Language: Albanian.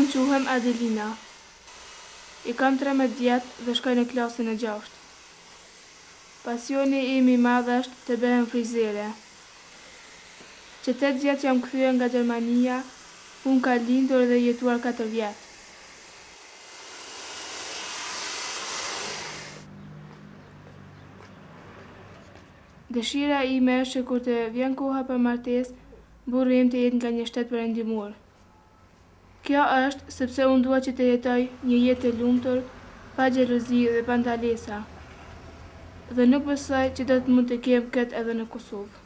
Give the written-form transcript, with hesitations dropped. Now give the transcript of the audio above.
Unë quhem Adelina. I kam 13 vjetë dhe shkoj në klasën e 6. Pasioni im i madh është të bëhem frizere. Që 8 vjetë jam kthyer nga Gjermania, unë ka lindur dhe jetuar 4 vjetë. Dëshira ime është që kur të vjen koha për martesë, burri im të jetë nga një shtet perëndimor. Kjo është sepse unë dua që të jetoj një jetë të lumtur, pa xhelozi dhe pa ndalesa. Dhe nuk besoj që do të mund të kem këtë edhe në Kosovë.